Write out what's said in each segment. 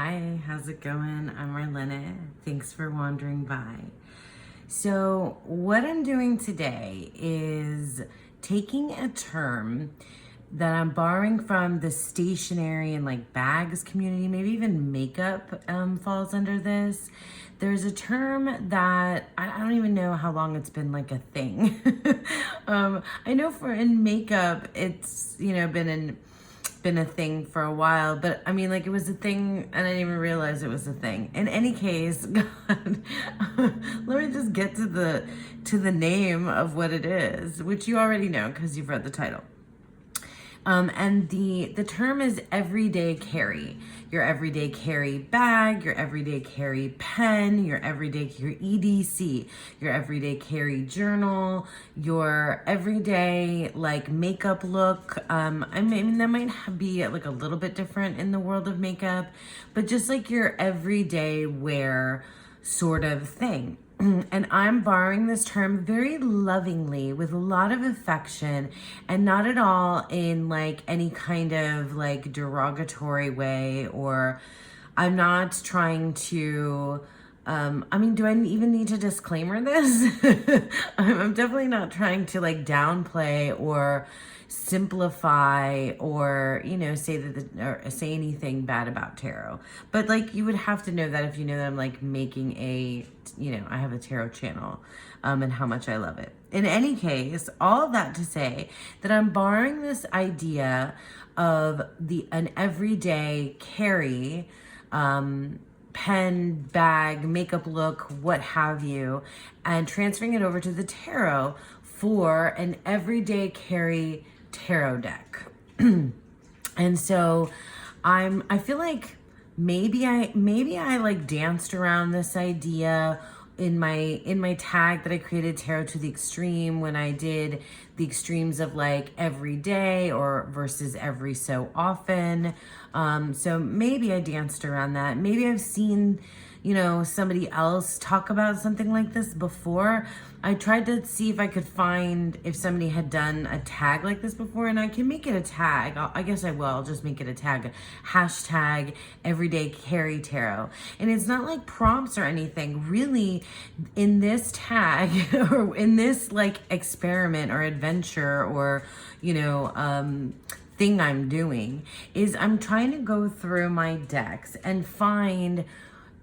Hi, how's it going? I'm Marlena. Thanks for wandering by. So, what I'm doing today is taking a term that I'm borrowing from the stationery and like bags community, maybe even makeup falls under this. There's a term that I don't even know how long it's been like a thing. I know for in makeup, it's been a thing for a while, but I mean, like, it was a thing and I didn't even realize it was a thing. In any case, God, let me just get to the name of what it is, which you already know because you've read the title. And the term is everyday carry. Your everyday carry bag, your everyday carry pen, your everyday carry EDC, your everyday carry journal, your everyday like makeup look. I mean that might be like a little bit different in the world of makeup, but just like your everyday wear sort of thing. And I'm borrowing this term very lovingly with a lot of affection and not at all in like any kind of like derogatory way, or I'm not trying to do I even need to disclaimer this? I'm definitely not trying to like downplay or simplify or say or say anything bad about tarot, but like you would have to know that if you know that I'm like making I have a tarot channel, and how much I love it. In any case, all of that to say that I'm borrowing this idea of an everyday carry, pen, bag, makeup look, what have you, and transferring it over to the tarot for an everyday carry tarot deck. And so I feel like maybe I like danced around this idea in my tag that I created, Tarot to the Extreme, when I did the extremes of like every day or versus every so often. So maybe I danced around that. Maybe I've seen somebody else talk about something like this before. I tried to see if I could find if somebody had done a tag like this before, and I can make it a tag. I guess I will. I'll just make it a tag. Hashtag everyday carry tarot. And it's not like prompts or anything. Really, in this tag or in this like experiment or adventure or, thing I'm doing is I'm trying to go through my decks and find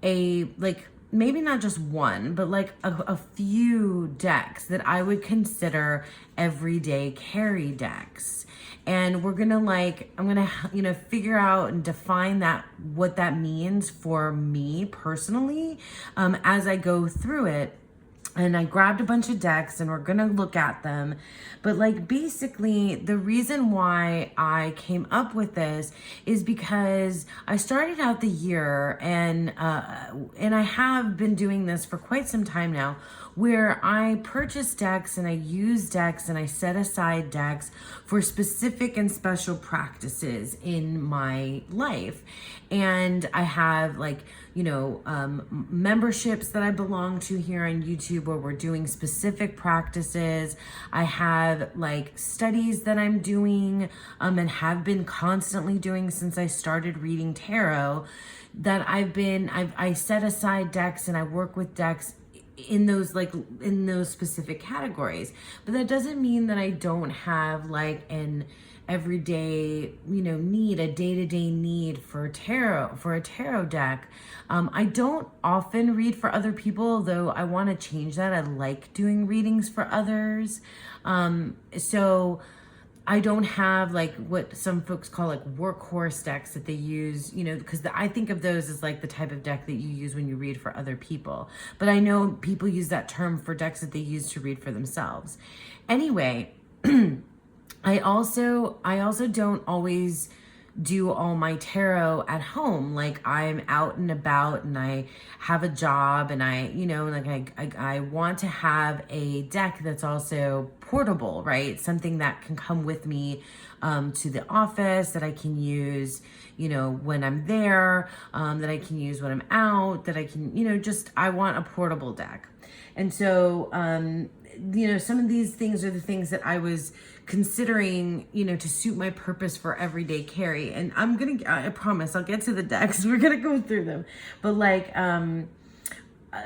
maybe not just one, but like a few decks that I would consider everyday carry decks. And I'm gonna figure out and define what that means for me personally, as I go through it. And I grabbed a bunch of decks and we're gonna look at them. But like basically the reason why I came up with this is because I started out the year and I have been doing this for quite some time now, where I purchase decks and I use decks and I set aside decks for specific and special practices in my life. And I have memberships that I belong to here on YouTube where we're doing specific practices. I have like studies that I'm doing and have been constantly doing since I started reading tarot, that I set aside decks and I work with decks in those specific categories. But that doesn't mean that I don't have like an everyday need, a day-to-day need for a tarot deck. I don't often read for other people, though I want to change that. I like doing readings for others. So I don't have like what some folks call like workhorse decks that they use, because I think of those as like the type of deck that you use when you read for other people. But I know people use that term for decks that they use to read for themselves. Anyway, I also don't always do all my tarot at home. Like I'm out and about and I have a job and I want to have a deck that's also portable, right? Something that can come with me to the office, that I can use, when I'm there, that I can use when I'm out, that I can, I want a portable deck. And so some of these things are the things that I was considering, to suit my purpose for everyday carry. And I promise I'll get to the decks. We're going to go through them. But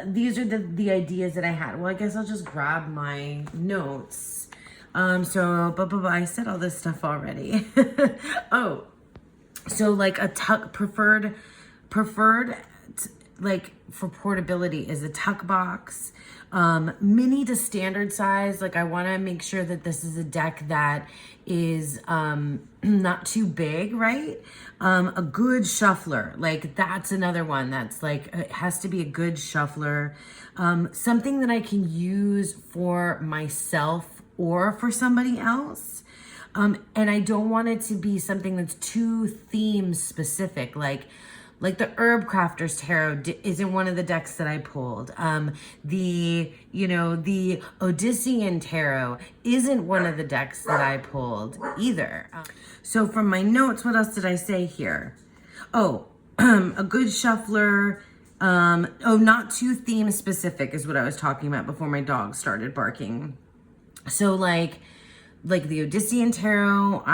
these are the ideas that I had. Well, I guess I'll just grab my notes. I said all this stuff already. Oh, so like a tuck preferred, like for portability is a tuck box. Mini to standard size. Like I want to make sure that this is a deck that is not too big, right? A good shuffler, like that's another one that's like, it has to be a good shuffler. Something that I can use for myself or for somebody else. And I don't want it to be something that's too theme specific, like the Herb Crafters Tarot isn't one of the decks that I pulled. The Odyssean Tarot isn't one of the decks that I pulled either. So from my notes, what else did I say here? Oh, a good shuffler. Not too theme specific is what I was talking about before my dog started barking. So like the Odyssean Tarot,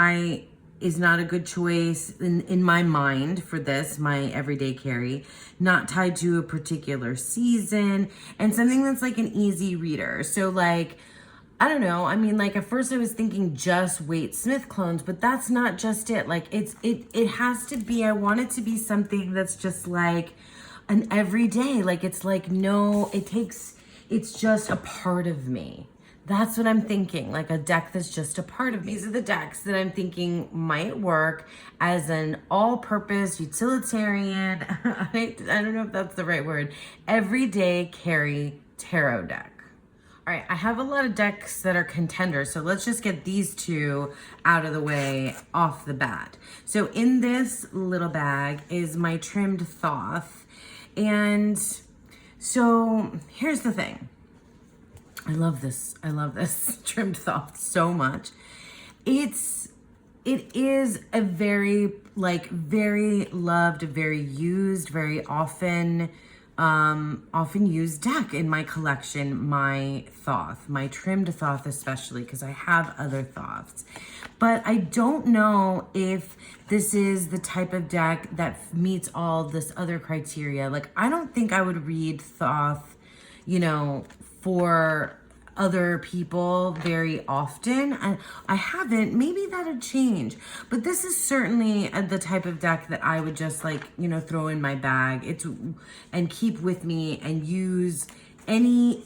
is not a good choice in my mind for this, my everyday carry, not tied to a particular season, and something that's like an easy reader. So like, I don't know. I mean, like at first I was thinking just Waite Smith clones, but that's not just it. Like it has to be, I want it to be something that's just like an everyday, like it's like, no, it's just a part of me. That's what I'm thinking, like a deck that's just a part of me. These are the decks that I'm thinking might work as an all-purpose utilitarian, I don't know if that's the right word, everyday carry tarot deck. All right, I have a lot of decks that are contenders, so let's just get these two out of the way off the bat. So in this little bag is my trimmed Thoth, and so here's the thing. I love this trimmed Thoth so much. It is a very loved, very used, very often used deck in my collection, my Thoth, my trimmed Thoth especially, because I have other Thoths. But I don't know if this is the type of deck that meets all this other criteria. Like, I don't think I would read Thoth, for other people very often. I haven't, maybe that'll change, but this is certainly the type of deck that I would just throw in my bag and keep with me and use any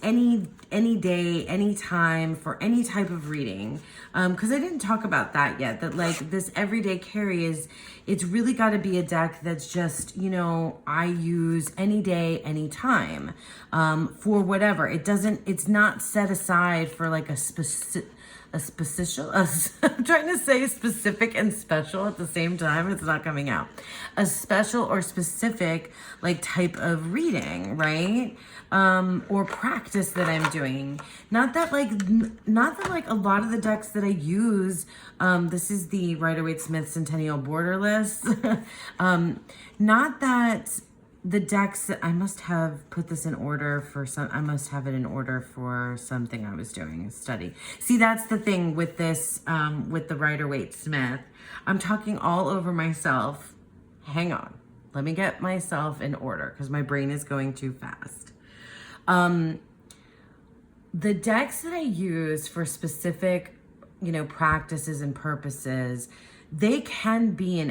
day, any time for any type of reading. Because I didn't talk about that yet, that this everyday carry it's really got to be a deck that's just, I use any day, any time, for whatever. It's not set aside for like I'm trying to say specific and special at the same time. It's not coming out. A special or specific type of reading, right? Or practice that I'm doing. Not that a lot of the decks that I use, this is the Rider-Waite-Smith Centennial Borderless. Not that the decks that I must have put this in order for I must have it in order for something I was doing, a study. See, that's the thing with this, with the Rider-Waite-Smith. I'm talking all over myself. Hang on. Let me get myself in order because my brain is going too fast. The decks that I use for specific, practices and purposes, they can be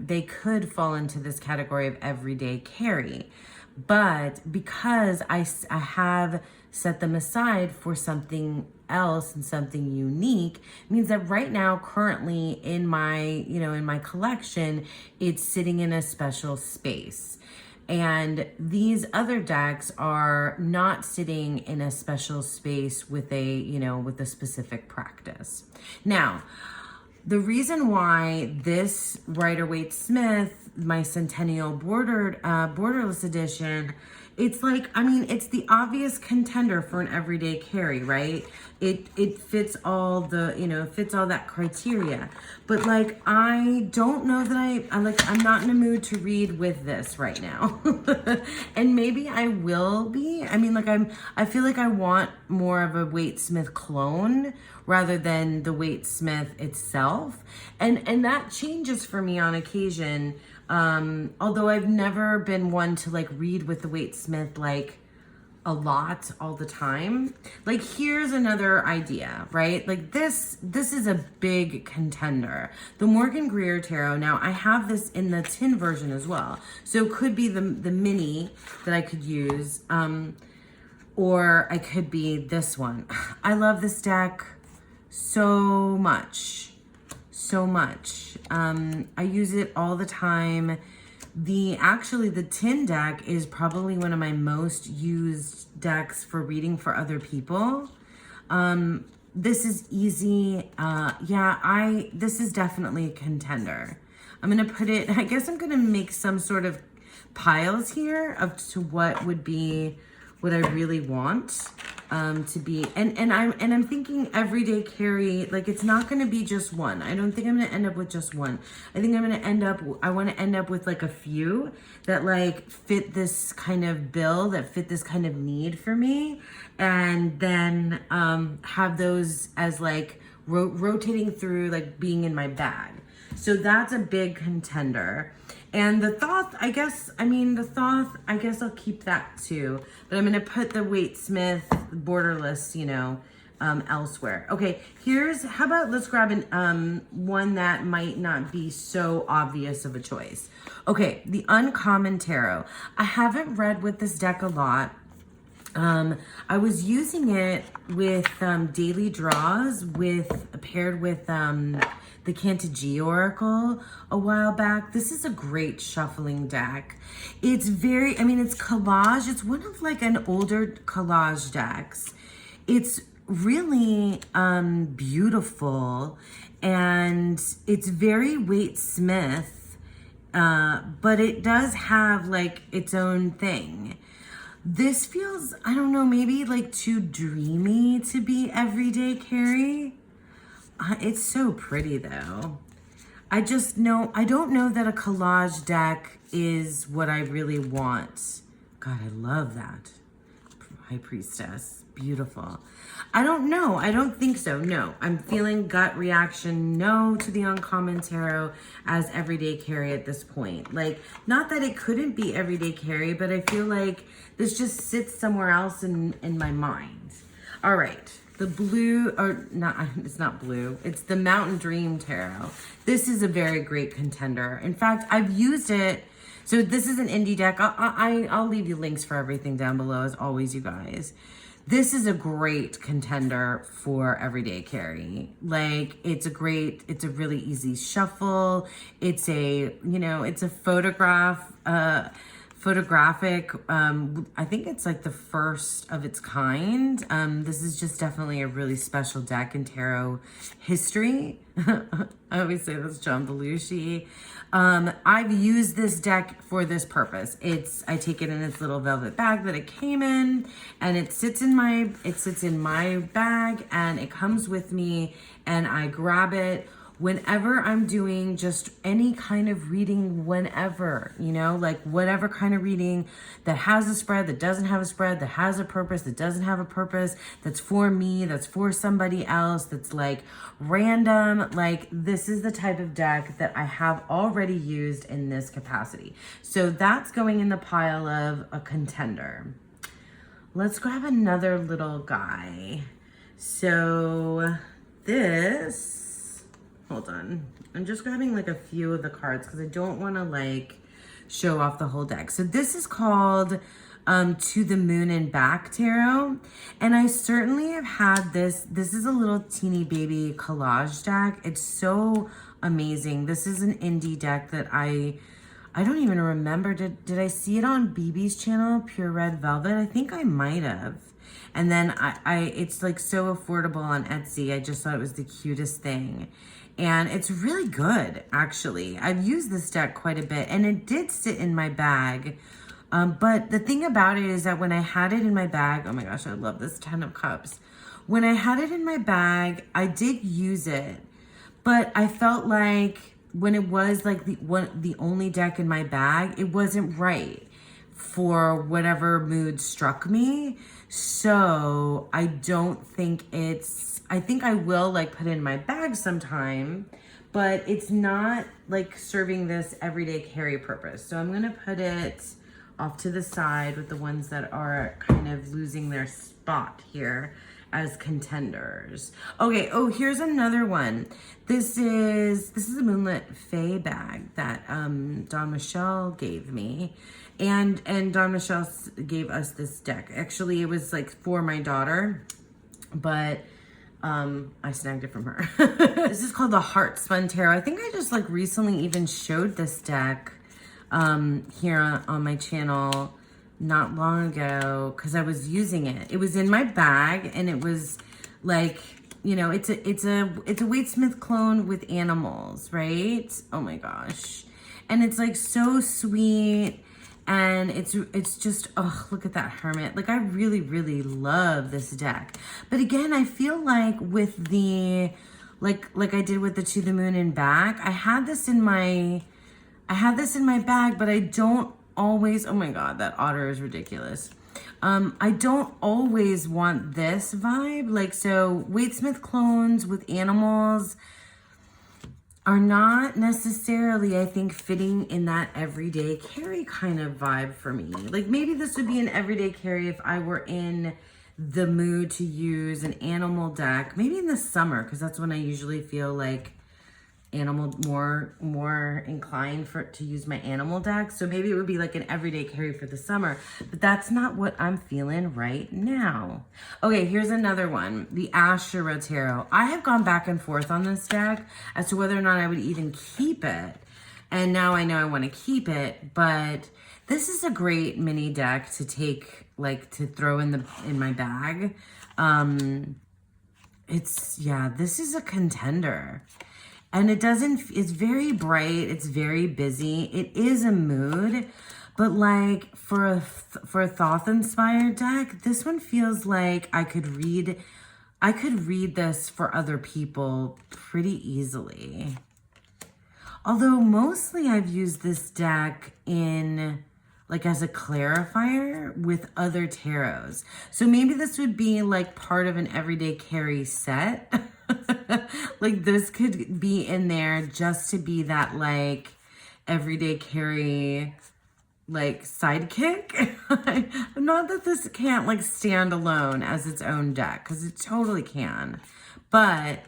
they could fall into this category of everyday carry, but because I have set them aside for something else and something unique, means that right now, currently in my, in my collection, it's sitting in a special space. And these other decks are not sitting in a special space with a specific practice. Now, the reason why this Rider-Waite-Smith, my Centennial Borderless Edition, it's like, I mean, it's the obvious contender for an everyday carry, right? It fits all the, fits all that criteria. But like, I don't know that I'm not in a mood to read with this right now. And maybe I will be. I mean, like I feel like I want more of a Waite Smith clone rather than the Waite Smith itself. And that changes for me on occasion. Although I've never been one to like read with the Waite Smith like a lot all the time. Like here's another idea, right? Like this is a big contender. The Morgan Greer Tarot. Now I have this in the tin version as well. So it could be the mini that I could use. Or I could be this one. I love this deck so much. So much. I use it all the time. The tin deck is probably one of my most used decks for reading for other people. This is easy. This is definitely a contender. I'm going to put it, I guess I'm going to make some sort of piles here of to what would be what I really want to be, and I'm thinking everyday carry, like it's not going to be just one. I don't think I'm going to end up with just one. I think I'm going to I want to end up with like a few that like fit this kind of bill, that fit this kind of need for me, and then have those as like rotating through, like being in my bag. So that's a big contender. And the Thoth, I guess I'll keep that too. But I'm going to put the Waite Smith borderless, elsewhere. Okay, how about let's grab one that might not be so obvious of a choice. Okay, the Uncommon Tarot. I haven't read with this deck a lot. I was using it with daily draws paired with the Cantagy Oracle a while back. This is a great shuffling deck. It's it's collage. It's one of like an older collage decks. It's really beautiful, and it's very Waite Smith, but it does have like its own thing. This feels, I don't know, maybe like too dreamy to be everyday carry. It's so pretty though. I don't know that a collage deck is what I really want. God, I love that. High Priestess, beautiful. I don't know. I don't think so. No, I'm feeling gut reaction. No to the Uncommon Tarot as everyday carry at this point. Like, not that it couldn't be everyday carry, but I feel like this just sits somewhere else in my mind. All right. The blue, or not, it's not blue. It's the Mountain Dream Tarot. This is a very great contender. In fact, I've used it. So this is an indie deck. I'll leave you links for everything down below, as always, you guys. This is a great contender for everyday carry. Like, it's a really easy shuffle. It's it's a photographic, I think it's like the first of its kind. This is just definitely a really special deck in tarot history. I always say this, John Belushi. I've used this deck for this purpose. I take it in its little velvet bag that it came in, and it sits in my bag, and it comes with me, and I grab it whenever I'm doing just any kind of reading, whenever, like whatever kind of reading that has a spread, that doesn't have a spread, that has a purpose, that doesn't have a purpose, that's for me, that's for somebody else, that's like random. Like, this is the type of deck that I have already used in this capacity. So that's going in the pile of a contender. Let's grab another little guy. So hold on. I'm just grabbing like a few of the cards because I don't want to like show off the whole deck. So this is called To the Moon and Back Tarot. And I certainly have had this. This is a little teeny baby collage deck. It's so amazing. This is an indie deck that I don't even remember. Did I see it on BB's channel, Pure Red Velvet? I think I might have. And then it's like so affordable on Etsy. I just thought it was the cutest thing. And it's really good, actually. I've used this deck quite a bit, and it did sit in my bag But the thing about it is that when I had it in my bag, oh my gosh, I love this 10 of cups. When I had it in my bag, I did use it, but I felt like when it was like the only deck in my bag, it wasn't right for whatever mood struck me. So I don't think I think I will like put it in my bag sometime, but it's not like serving this everyday carry purpose. So I'm gonna put it off to the side with the ones that are kind of losing their spot here as contenders. Okay, oh, here's another one. This is a Moonlit Fae bag that Don Michelle gave me. And Don Michelle gave us this deck. Actually, it was like for my daughter, but I snagged it from her. This is called the Heart Spun Tarot. I think I just like recently even showed this deck here on my channel not long ago because I was using it. It was in my bag and it was like, you know, it's a Wade Smith clone with animals, right? Oh my gosh. And it's like so sweet. And it's just, oh, look at that Hermit. Like I really, really love this deck. But again, I feel like with the, like I did with the To the Moon and Back, I had this in my bag, but I don't always, oh my God, that otter is ridiculous. I don't always want this vibe. Like, so Wade Smith clones with animals are not necessarily, I think, fitting in that everyday carry kind of vibe for me. Like maybe this would be an everyday carry if I were in the mood to use an animal deck, maybe in the summer, because that's when I usually feel like animal more inclined to use my animal deck. So maybe it would be like an everyday carry for the summer, but that's not what I'm feeling right now. Okay, here's another one, the Ashura Tarot. I have gone back and forth on this deck as to whether or not I would even keep it. And now I know I want to keep it, but this is a great mini deck to take, like to throw in my bag. This is a contender. And it's very bright, it's very busy. It is a mood, but like for a Thoth-inspired deck, this one feels like I could read this for other people pretty easily. Although mostly I've used this deck in like as a clarifier with other tarots. So maybe this would be like part of an everyday carry set. Like this could be in there just to be that like everyday carry like sidekick. Not that this can't like stand alone as its own deck, because it totally can. But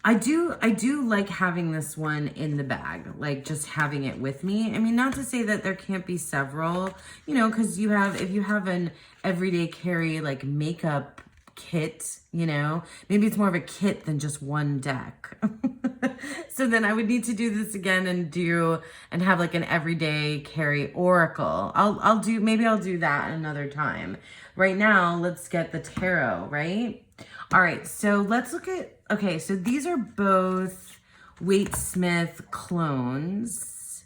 I do like having this one in the bag, like just having it with me. I mean, not to say that there can't be several, you know, because if you have an everyday carry like makeup kit, you know, maybe it's more of a kit than just one deck. So then I would need to do this again and have like an everyday carry oracle. Maybe I'll do that another time. Right now, let's get the tarot, right? All right, so let's look at, okay, so these are both Wade Smith clones.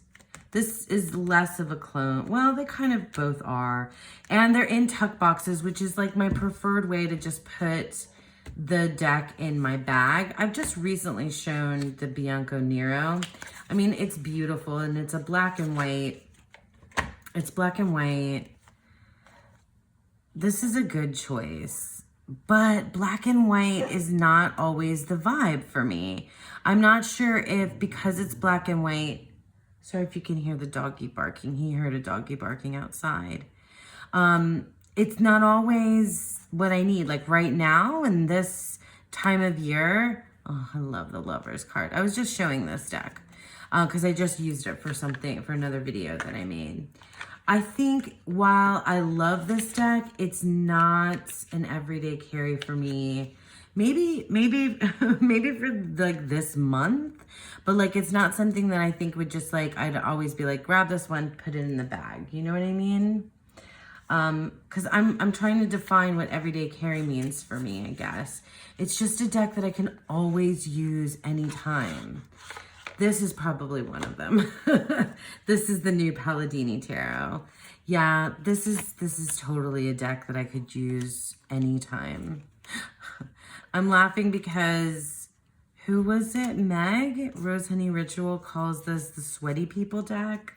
This is less of a clone. Well, they kind of both are. And they're in tuck boxes, which is like my preferred way to just put the deck in my bag. I've just recently shown the Bianco Nero. I mean, it's beautiful and it's a black and white. It's black and white. This is a good choice, but black and white is not always the vibe for me. I'm not sure if because it's black and white, sorry if you can hear the doggy barking. He heard a doggy barking outside. It's not always what I need. Like right now in this time of year, oh, I love the Lovers card. I was just showing this deck because I just used it for another video that I made. I think while I love this deck, it's not an everyday carry for me. Maybe for like this month, but like it's not something that I think would just like, I'd always be like, grab this one, put it in the bag. You know what I mean? Because I'm trying to define what everyday carry means for me, I guess. It's just a deck that I can always use anytime. This is probably one of them. This is the new Palladini Tarot. Yeah, this is totally a deck that I could use anytime. I'm laughing because who was it? Meg? Rose Honey Ritual calls this the sweaty people deck.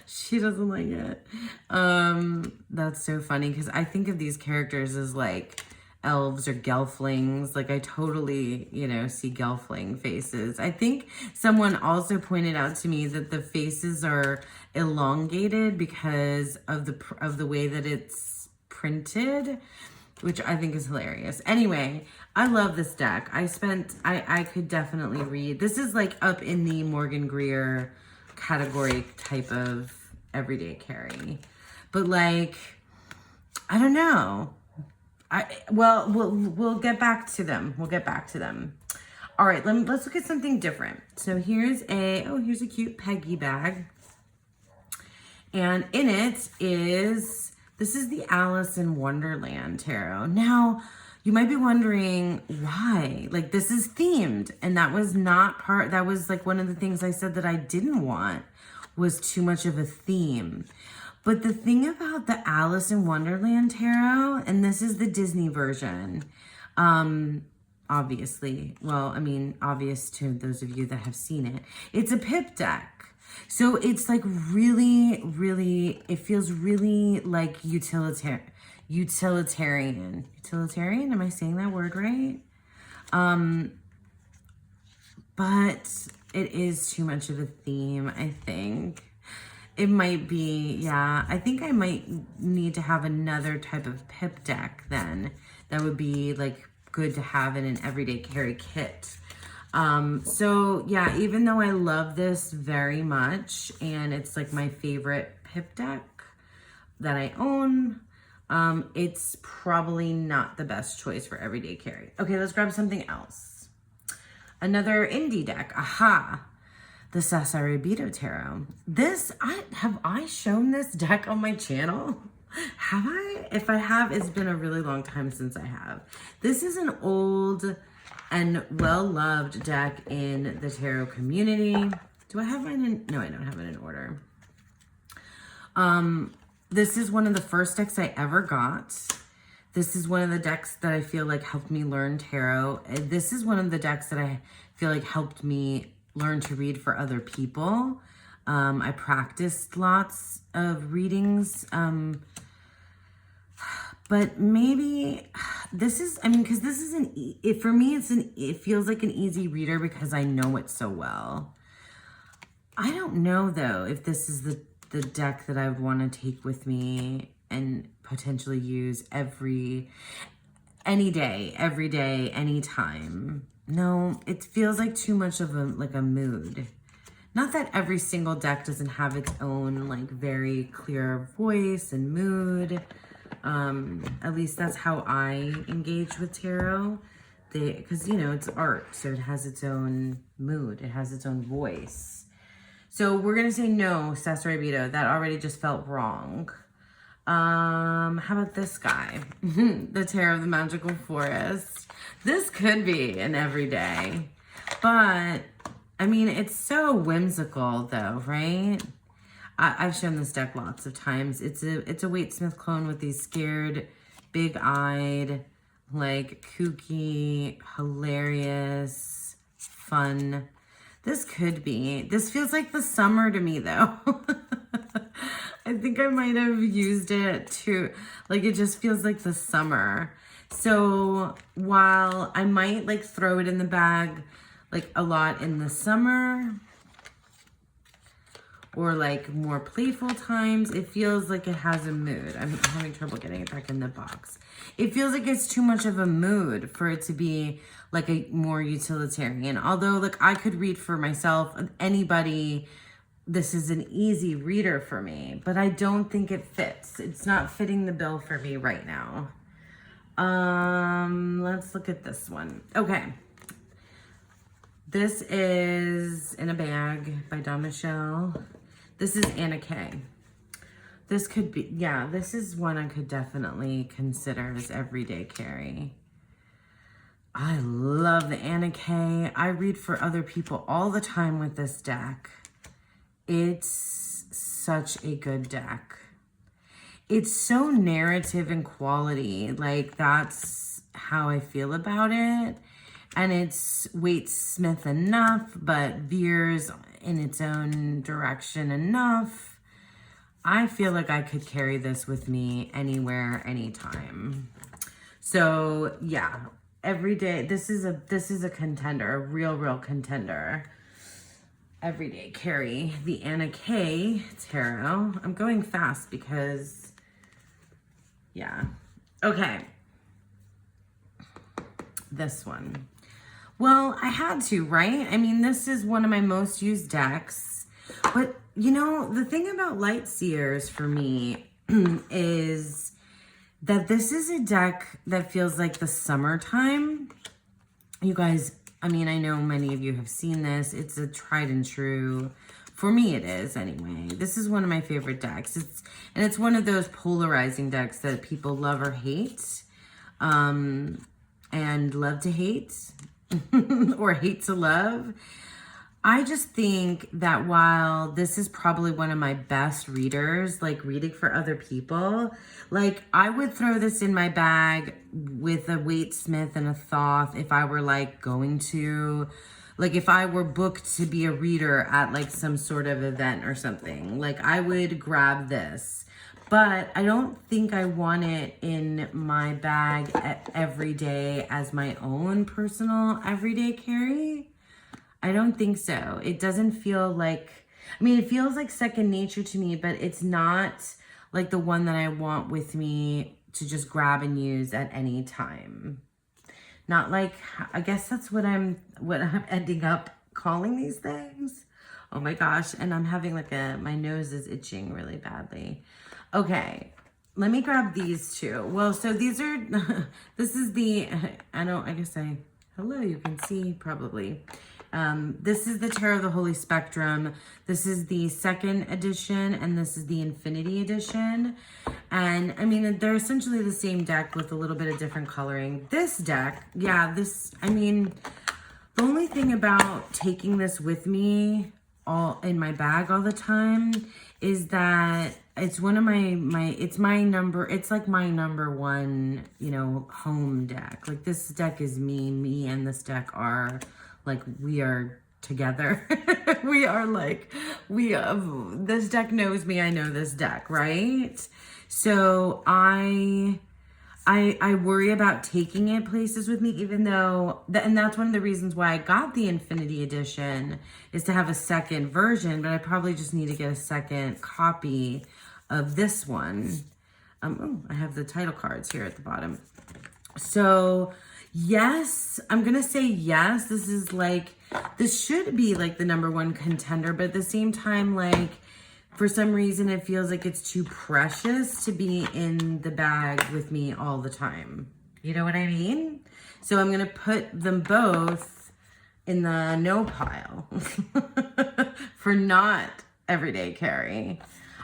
She doesn't like it. That's so funny because I think of these characters as like elves or gelflings. Like I totally, see gelfling faces. I think someone also pointed out to me that the faces are elongated because of the way that it's printed, which I think is hilarious. Anyway, I love this deck. I could definitely read. This is like up in the Morgan Greer category type of everyday carry. But like, I don't know. We'll get back to them. We'll get back to them. All right, let's look at something different. So here's a cute Peggy bag. And in it this is the Alice in Wonderland tarot. Now, you might be wondering why. Like, this is themed, and that was like one of the things I said that I didn't want was too much of a theme. But the thing about the Alice in Wonderland tarot, and this is the Disney version, obviously, obvious to those of you that have seen it, it's a pip deck. So it's like really, really, it feels really like utilitarian. Utilitarian, am I saying that word right? But it is too much of a theme, I think. It might be, yeah. I think I might need to have another type of pip deck then. That would be like good to have in an everyday carry kit. So yeah, even though I love this very much and it's like my favorite pip deck that I own, it's probably not the best choice for everyday carry. Okay, let's grab something else. Another indie deck, the Sasarabito Tarot. Have I shown this deck on my channel? Have I? If I have, it's been a really long time since I have. This is an old and well-loved deck in the tarot community. Do I have mine in? No, I don't have it in order. This is one of the first decks I ever got. This is one of the decks that I feel like helped me learn tarot. This is one of the decks that I feel like helped me learn to read for other people. I practiced lots of readings. But maybe this is, because this is for me, it feels like an easy reader because I know it so well. I don't know though, if this is the deck that I would want to take with me and potentially use any day, every day, anytime. No, it feels like too much of a mood. Not that every single deck doesn't have its own like very clear voice and mood. At least that's how I engage with tarot. Because it's art, so it has its own mood. It has its own voice. So we're gonna say no, Sasarabito. That already just felt wrong. How about this guy? The Tarot of the Magical Forest. This could be an everyday, but it's so whimsical though, right? I've shown this deck lots of times. It's a Waite Smith clone with these scared, big-eyed, like kooky, hilarious, fun. This feels like the summer to me though. I think I might have used it to, like, it just feels like the summer. So while I might like throw it in the bag like a lot in the summer or like more playful times, it feels like it has a mood. I'm having trouble getting it back in the box. It feels like it's too much of a mood for it to be like a more utilitarian. Although like I could read for myself, anybody, this is an easy reader for me, but I don't think it fits. It's not fitting the bill for me right now. Let's look at this one. Okay. This is In a Bag by Don Michelle. This is Anna Kay. This could be, yeah, this is one I could definitely consider as everyday carry. I love the Anna Kay. I read for other people all the time with this deck. It's such a good deck. It's so narrative and quality. Like, that's how I feel about it. And it's Waite Smith enough, but veers in its own direction enough. I feel like I could carry this with me anywhere, anytime. So yeah, every day. This is a contender, a real contender. Everyday carry the Anna K Tarot. I'm going fast because, yeah. Okay. This one. Well, I had to, right? I mean, this is one of my most used decks. But, you know, the thing about Light Seers for me is that this is a deck that feels like the summertime. You guys, I mean, I know many of you have seen this. It's a tried and true. For me, it is anyway. This is one of my favorite decks. It's one of those polarizing decks that people love or hate. And love to hate or hate to love. I just think that while this is probably one of my best readers, like reading for other people, like I would throw this in my bag with a Waite Smith and a Thoth if I were like going to, like if I were booked to be a reader at like some sort of event or something, like I would grab this. But I don't think I want it in my bag every day as my own personal everyday carry. I don't think so. It doesn't feel like, I mean, it feels like second nature to me, but it's not like the one that I want with me to just grab and use at any time. Not like, I guess that's what I'm ending up calling these things. Oh my gosh. And I'm having like my nose is itching really badly. Okay, let me grab these two. Well, so these are, this is the, hello, you can see probably. This is the Tarot of the Holy Spectrum. This is the second edition, and this is the Infinity edition. And I mean, they're essentially the same deck with a little bit of different coloring. This deck, yeah, I mean, the only thing about taking this with me all in my bag all the time is that it's one of it's like my number one, you know, home deck. Like this deck is me and this deck are like, we are together. We are like, this deck knows me, I know this deck, right? So I worry about taking it places with me, even though, and that's one of the reasons why I got the Infinity Edition, is to have a second version, but I probably just need to get a second copy of this one. Oh, I have the title cards here at the bottom. So yes, I'm going to say yes. This should be like the number one contender, but at the same time, like, for some reason, it feels like it's too precious to be in the bag with me all the time. You know what I mean? So I'm going to put them both in the no pile for not everyday carry.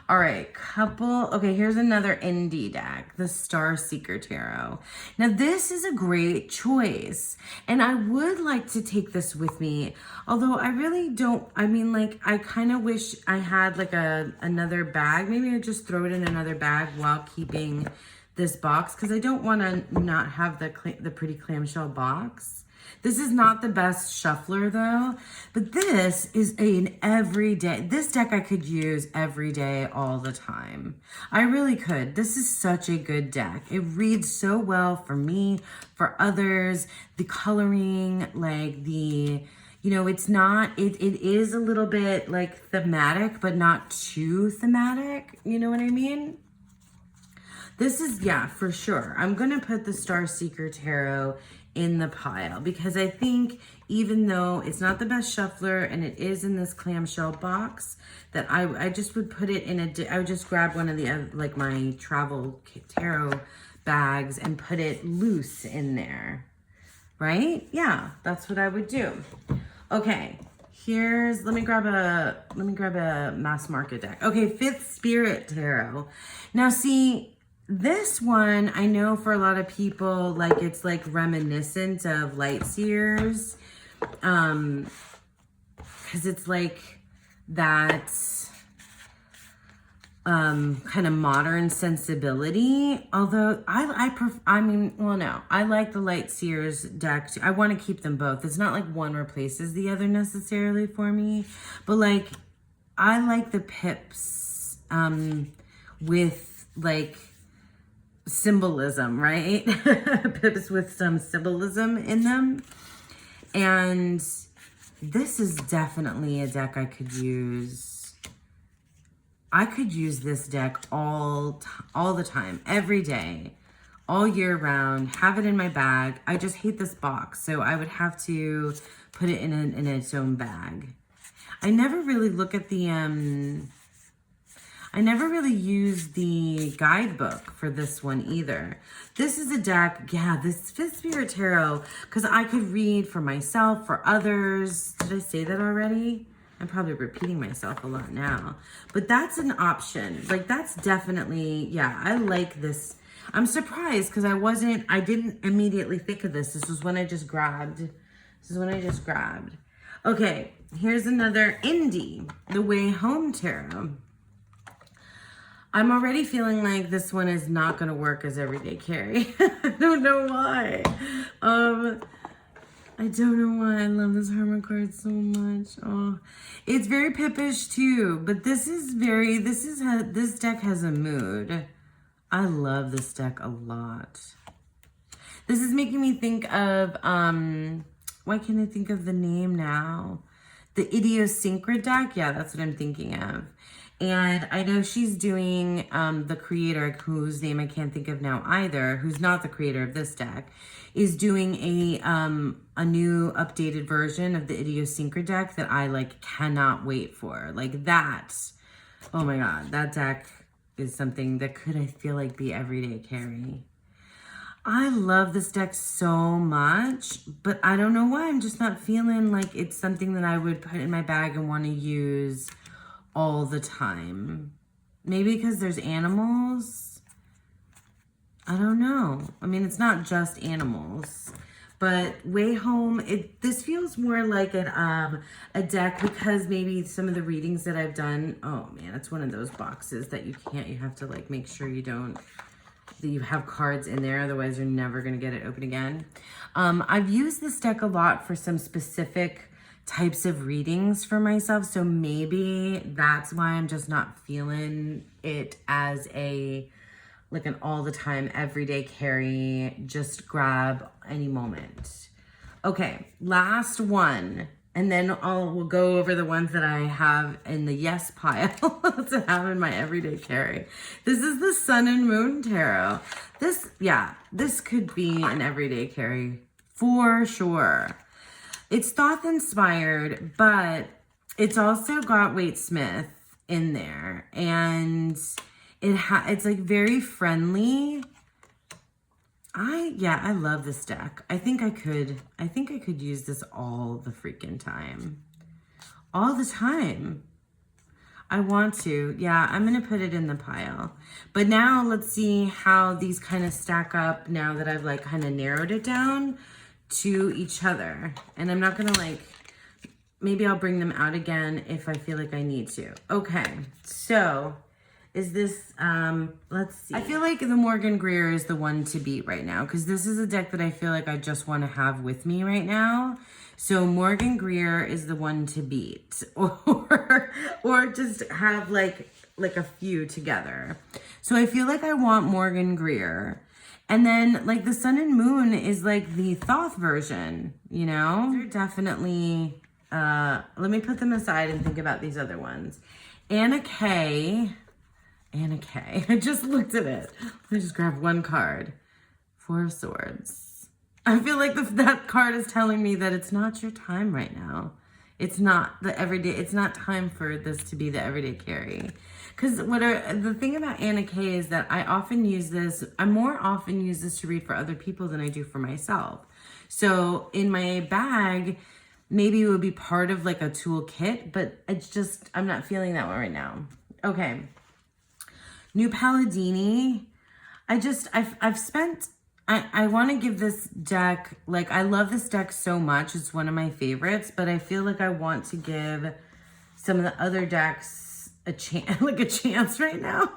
All right, okay, here's another indie deck, the Star Seeker Tarot. Now, this is a great choice, and I would like to take this with me, although I really don't, I mean, like, I kind of wish I had, like, another bag. Maybe I'd just throw it in another bag while keeping this box, because I don't want to not have the pretty clamshell box. This is not the best shuffler though, but this is an everyday, this deck I could use every day, all the time. I really could. This is such a good deck. It reads so well for me, for others, the coloring, like the, you know, it's not, it is a little bit like thematic, but not too thematic. You know what I mean? This is, yeah, for sure. I'm going to put the Star Seeker Tarot in the pile because I think even though it's not the best shuffler and it is in this clamshell box, that I just would put it in I would just grab one of the, like my travel tarot bags and put it loose in there, right? Yeah, that's what I would do. Okay, let me grab a mass market deck. Okay, Fifth Spirit Tarot. Now see, this one, I know for a lot of people, like it's like reminiscent of Light Seers, because it's like that, kind of modern sensibility. Although I like the Light Seers deck too. I want to keep them both. It's not like one replaces the other necessarily for me, but like I like the pips with like symbolism, right? Pips with some symbolism in them. And this is definitely a deck I could use. I could use this deck all the time, every day, all year round, have it in my bag. I just hate this box, so I would have to put it in its own bag. I never really look at the, I never really use the guidebook for this one either. This is a deck, yeah, this Fifth Spirit Tarot, because I could read for myself, for others. Did I say that already? I'm probably repeating myself a lot now, but that's an option. Like that's definitely, yeah, I like this. I'm surprised because I didn't immediately think of this. This was when I just grabbed. Okay, here's another indie, The Way Home Tarot. I'm already feeling like this one is not going to work as everyday carry. I don't know why. I don't know why I love this Hermit card so much. Oh, it's very pippish too, but this deck has a mood. I love this deck a lot. This is making me think of, why can't I think of the name now? The Idiosyncra deck. Yeah, that's what I'm thinking of. And I know she's doing, the creator, whose name I can't think of now either, who's not the creator of this deck, is doing a new updated version of the Idiosyncra deck that I like cannot wait for. Like that, oh my God, that deck is something that could, I feel like, be everyday carry. I love this deck so much, but I don't know why. I'm just not feeling like it's something that I would put in my bag and want to use all the time. Maybe because there's animals. I don't know. I mean, it's not just animals, but Way Home, this feels more like a deck because maybe some of the readings that I've done, oh man, it's one of those boxes that you have to like make sure that you have cards in there, otherwise you're never going to get it open again. I've used this deck a lot for some specific types of readings for myself, so maybe that's why I'm just not feeling it as like an all the time everyday carry, just grab any moment. Okay, last one, and then we'll go over the ones that I have in the yes pile to have in my everyday carry. This is the Sun and Moon Tarot. This could be an everyday carry for sure. It's thought inspired, but it's also got Waite Smith in there, and it's like very friendly. I love this deck. I think I could use this all the freaking time. All the time. I want to. Yeah, I'm going to put it in the pile. But now let's see how these kind of stack up now that I've like kind of narrowed it down to each other. And I'm not going to like, maybe I'll bring them out again if I feel like I need to. Okay, so is this, let's see. I feel like the Morgan Greer is the one to beat right now because this is a deck that I feel like I just want to have with me right now. So Morgan Greer is the one to beat, or just have like a few together. So I feel like I want Morgan Greer. And then like the Sun and Moon is like the Thoth version, you know? They're definitely, let me put them aside and think about these other ones. Anna Kay. I just looked at it. Let me just grab one card. Four of Swords. I feel like that card is telling me that it's not your time right now. It's not the everyday, it's not time for this to be the everyday carry. Because the thing about Anna Kay is that I more often use this to read for other people than I do for myself. So in my bag, maybe it would be part of like a toolkit, but it's just, I'm not feeling that one right now. Okay. New Palladini. I want to give this deck, like I love this deck so much. It's one of my favorites, but I feel like I want to give some of the other decks a chance, like a chance right now.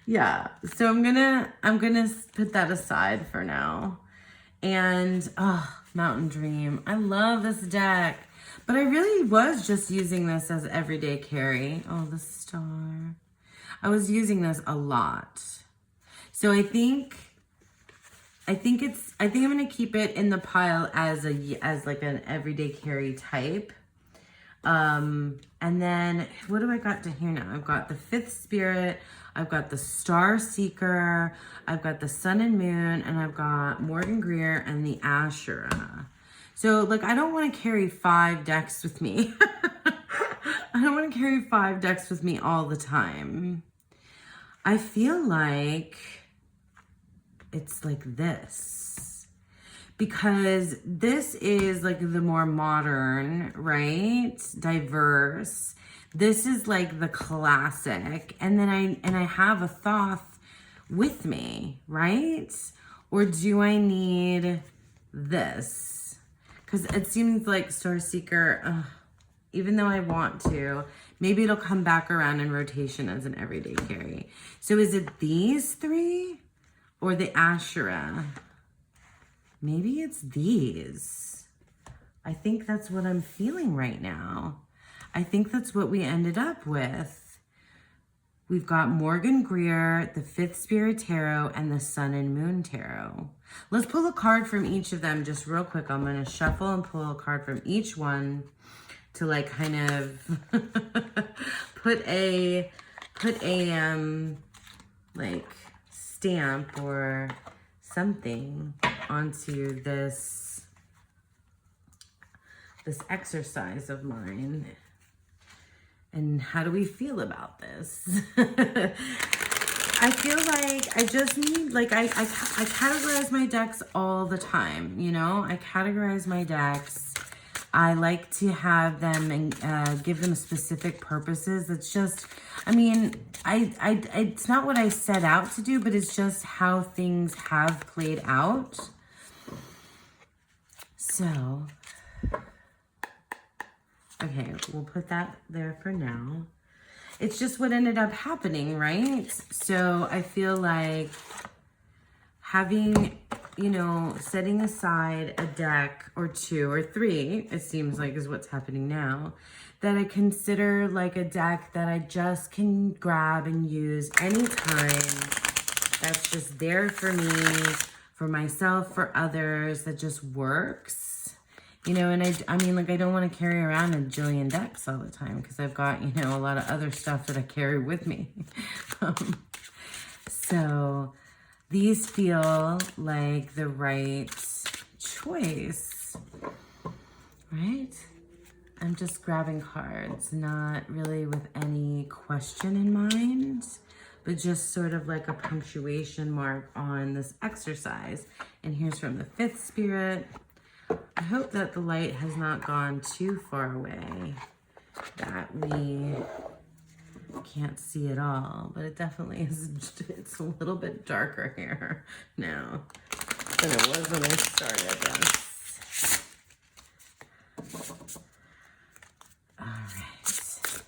Yeah, so I'm gonna put that aside for now. And Mountain Dream, I love this deck, but I really was just using this as everyday carry. Oh, the star. I was using this a lot, so I think I'm gonna keep it in the pile as like an everyday carry type. And then what do I got to here now? I've got the Fifth Spirit, I've got the Star Seeker, I've got the Sun and Moon, and I've got Morgan Greer and the Ashura. So like, I don't want to carry 5 decks with me. I don't want to carry 5 decks with me all the time. I feel like it's like this, because this is like the more modern, right? Diverse. This is like the classic. And then I have a Thoth with me, right? Or do I need this? Because it seems like Star Seeker, even though I want to, maybe it'll come back around in rotation as an everyday carry. So is it these 3 or the Ashura? Maybe it's these. I think that's what I'm feeling right now. I think that's what we ended up with. We've got Morgan Greer, the Fifth Spirit Tarot, and the Sun and Moon Tarot. Let's pull a card from each of them just real quick. I'm going to shuffle and pull a card from each one to like kind of put a like stamp or something onto this exercise of mine. And how do we feel about this? I feel like I just need, like, I categorize my decks all the time, you know? I categorize my decks. I like to have them and give them specific purposes. It's just, I mean, it's not what I set out to do, but it's just how things have played out. So, okay, we'll put that there for now. It's just what ended up happening, right? So I feel like having, you know, setting aside a deck or 2 or 3, it seems like is what's happening now, that I consider like a deck that I just can grab and use anytime. That's just there for me, for myself, for others, that just works. You know, and I mean, like, I don't want to carry around a jillion decks all the time because I've got, you know, a lot of other stuff that I carry with me. So these feel like the right choice, right? I'm just grabbing cards, not really with any question in mind, but just sort of like a punctuation mark on this exercise. And here's from the Fifth Spirit. I hope that the light has not gone too far away, that we can't see it all, but it definitely is, it's a little bit darker here now than it was when I started this. All right.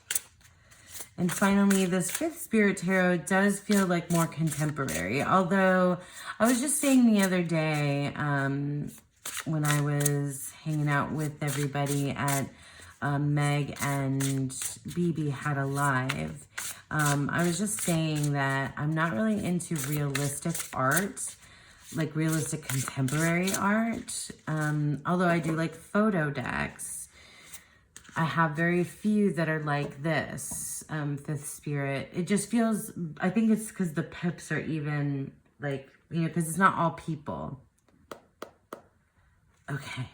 And finally, this Fifth Spirit Tarot does feel like more contemporary, although I was just saying the other day, when I was hanging out with everybody at Meg and BB had a live, I was just saying that I'm not really into realistic art, like realistic contemporary art, although I do like photo decks. I have very few that are like this, Fifth Spirit. It just feels, I think it's because the pips are even like, you know, because it's not all people. Okay,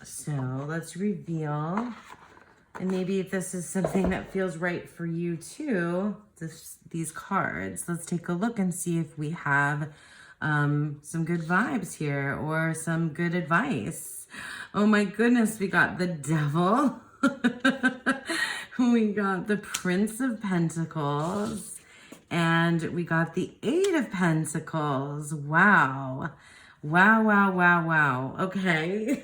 so let's reveal, and maybe if this is something that feels right for you too, these cards, let's take a look and see if we have some good vibes here or some good advice. Oh my goodness, we got the Devil, we got the Prince of Pentacles, and we got the Eight of Pentacles. Wow. Wow, wow, wow, wow. Okay.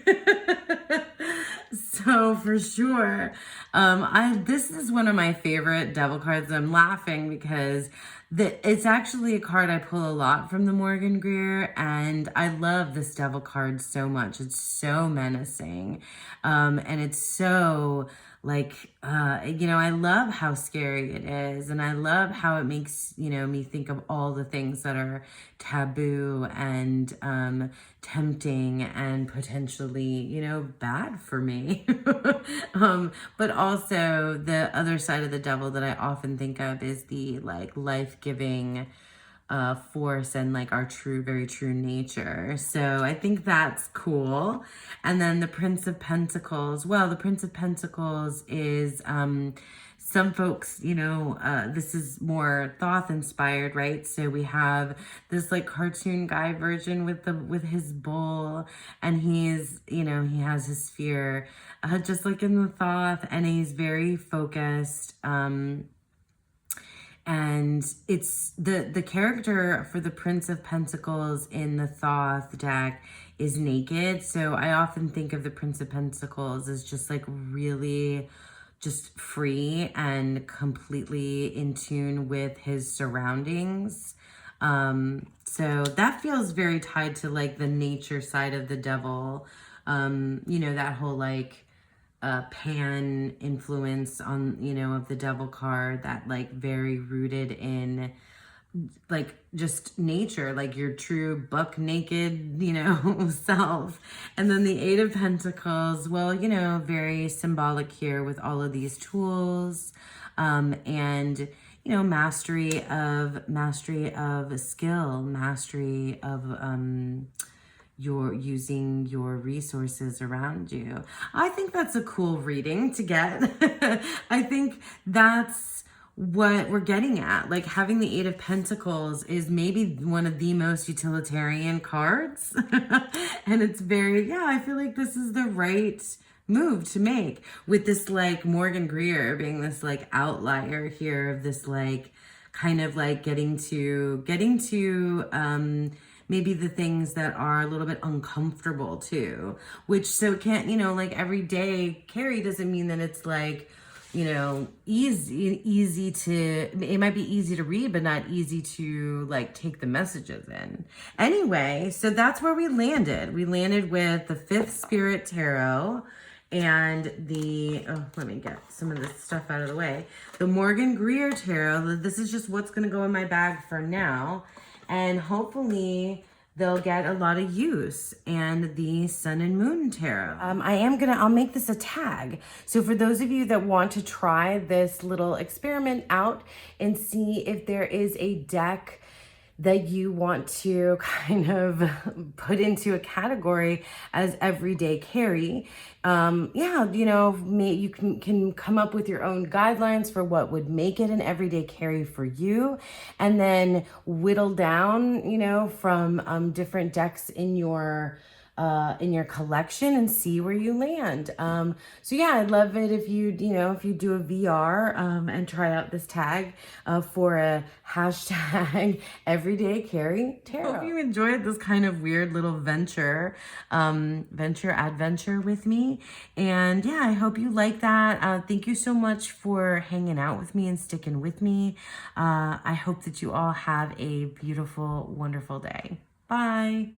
So for sure, this is one of my favorite devil cards. I'm laughing because it's actually a card I pull a lot from the Morgan Greer, and I love this devil card so much. It's so menacing, and it's so like I love how scary it is, and I love how it makes me think of all the things that are taboo and tempting and potentially bad for me. But also the other side of the devil that I often think of is the like life-giving force and like our very true nature. So I think that's cool. And then the Prince of Pentacles. Well, the Prince of Pentacles is some folks, this is more Thoth inspired, right? So we have this like cartoon guy version with his bull, and he's, he has his sphere, just like in the Thoth, and he's very focused. And it's the character for the Prince of Pentacles in the Thoth deck is naked. So I often think of the Prince of Pentacles as just like really just free and completely in tune with his surroundings. So that feels very tied to like the nature side of the devil. That whole like pan influence on of the devil card, that like very rooted in like just nature, like your true buck naked self. And then the Eight of Pentacles, well, very symbolic here with all of these tools, and mastery of skill, mastery of you're using your resources around you. I think that's a cool reading to get. I think that's what we're getting at. Like having the Eight of Pentacles is maybe one of the most utilitarian cards. And it's very, I feel like this is the right move to make with this like Morgan Greer being this like outlier here of this like kind of like getting to maybe the things that are a little bit uncomfortable too, which so can't, like everyday carry doesn't mean that it's like, easy to, it might be easy to read, but not easy to like take the messages in. Anyway, so that's where we landed. We landed with the Fifth Spirit Tarot and let me get some of this stuff out of the way. The Morgan Greer Tarot. This is just what's going to go in my bag for now. And hopefully they'll get a lot of use. And the Sun and Moon Tarot. I'll make this a tag. So for those of you that want to try this little experiment out and see if there is a deck that you want to kind of put into a category as everyday carry, you can come up with your own guidelines for what would make it an everyday carry for you, and then whittle down, from different decks in your collection and see where you land. I'd love it if you do a VR and try out this tag for a hashtag everyday carry tarot. Hope you enjoyed this kind of weird little adventure with me. And I hope you like that. Thank you so much for hanging out with me and sticking with me. I hope that you all have a beautiful, wonderful day. Bye.